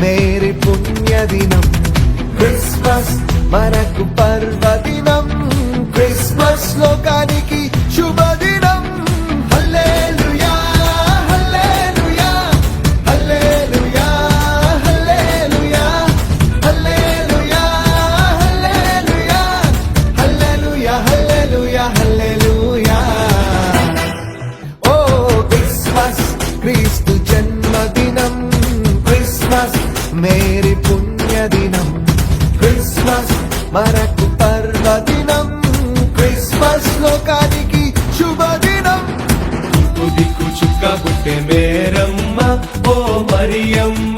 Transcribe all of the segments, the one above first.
Mary పుణ్యదినం Christmas మనకు పర్వదినం Christmas లోకానికి శుభదినం హల్లెలూయా హల్లెలూయా హల్లెలూయా హల్లెలూయా హల్లెలూయా హల్లెలూయా హల్లెలూయా హల్లెలూయా హల్లెలూయా ఓ క్రిస్మస్ క్రీస్తు జన్మదినం క్రిస్మస్ మేరీ పుణ్యదినం క్రిస్మస్ మనకు పర్వదినం క్రిస్మస్ లోకానికి శుభదినం దిక్కు చుక్క పుట్టే మేరమ్మ ఓ మరియమ్మ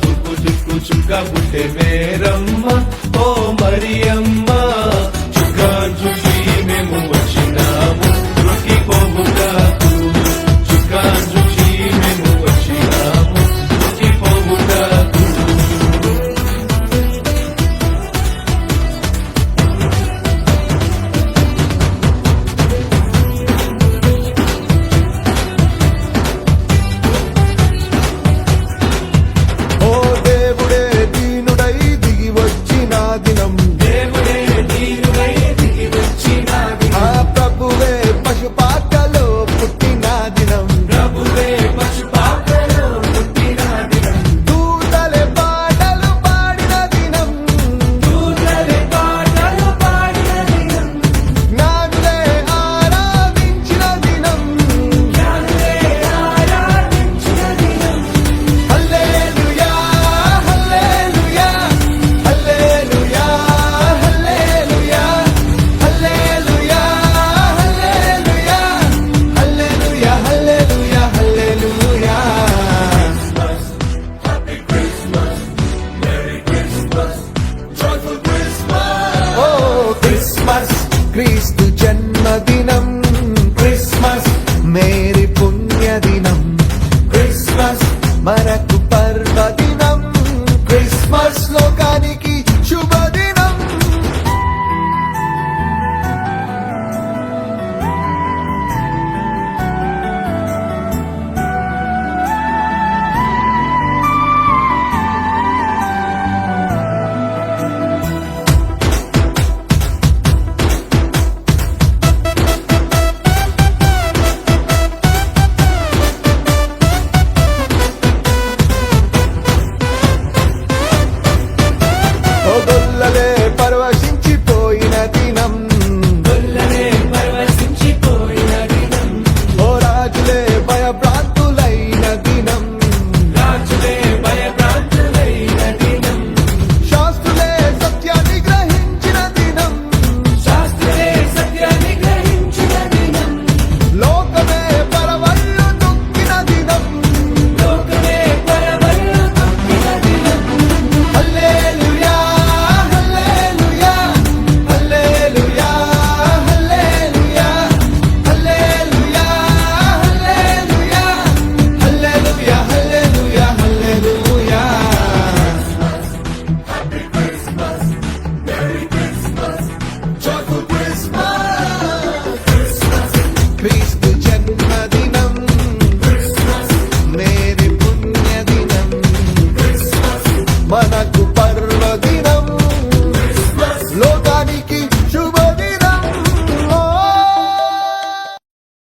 తుక్కు దిక్కు చుక్క పుట్టే మేరమ్మ ఓ మరియమ్మ చుక్కాన్ చూసి మేము వచ్చినాము రుకి పోవుటకు చుక్కాన్ చూసి మేము వచ్చినాము రుకి పోవుటకు ఓ దేవుడే దీనుడై దిగి వచ్చిన దినం దేవుడే నీరుడై దిగి వచ్చినాది ఆ ప్రభువే పశుపాకలో పుట్టిన దినం ప్రభువే పశుపాకలో పుట్టిన దినం దూతలే పాటలు పాడిన దినం దూతలే పాటలు పాడిన దినం జ్ఞానులే ఆరాధించిన దినం జ్ఞానులే ఆరాధించిన దినం హల్లెలూయా హల్లెలూయా హల్లెలూయా హల్లెలూయా హల్లెలూయా హల్లెలూయా హల్లెలూయా హల్లెలూయా హల్లెలూయా Happy Christmas, Merry Christmas, Joyful Christmas. ఓ క్రిస్మస్ క్రీస్తు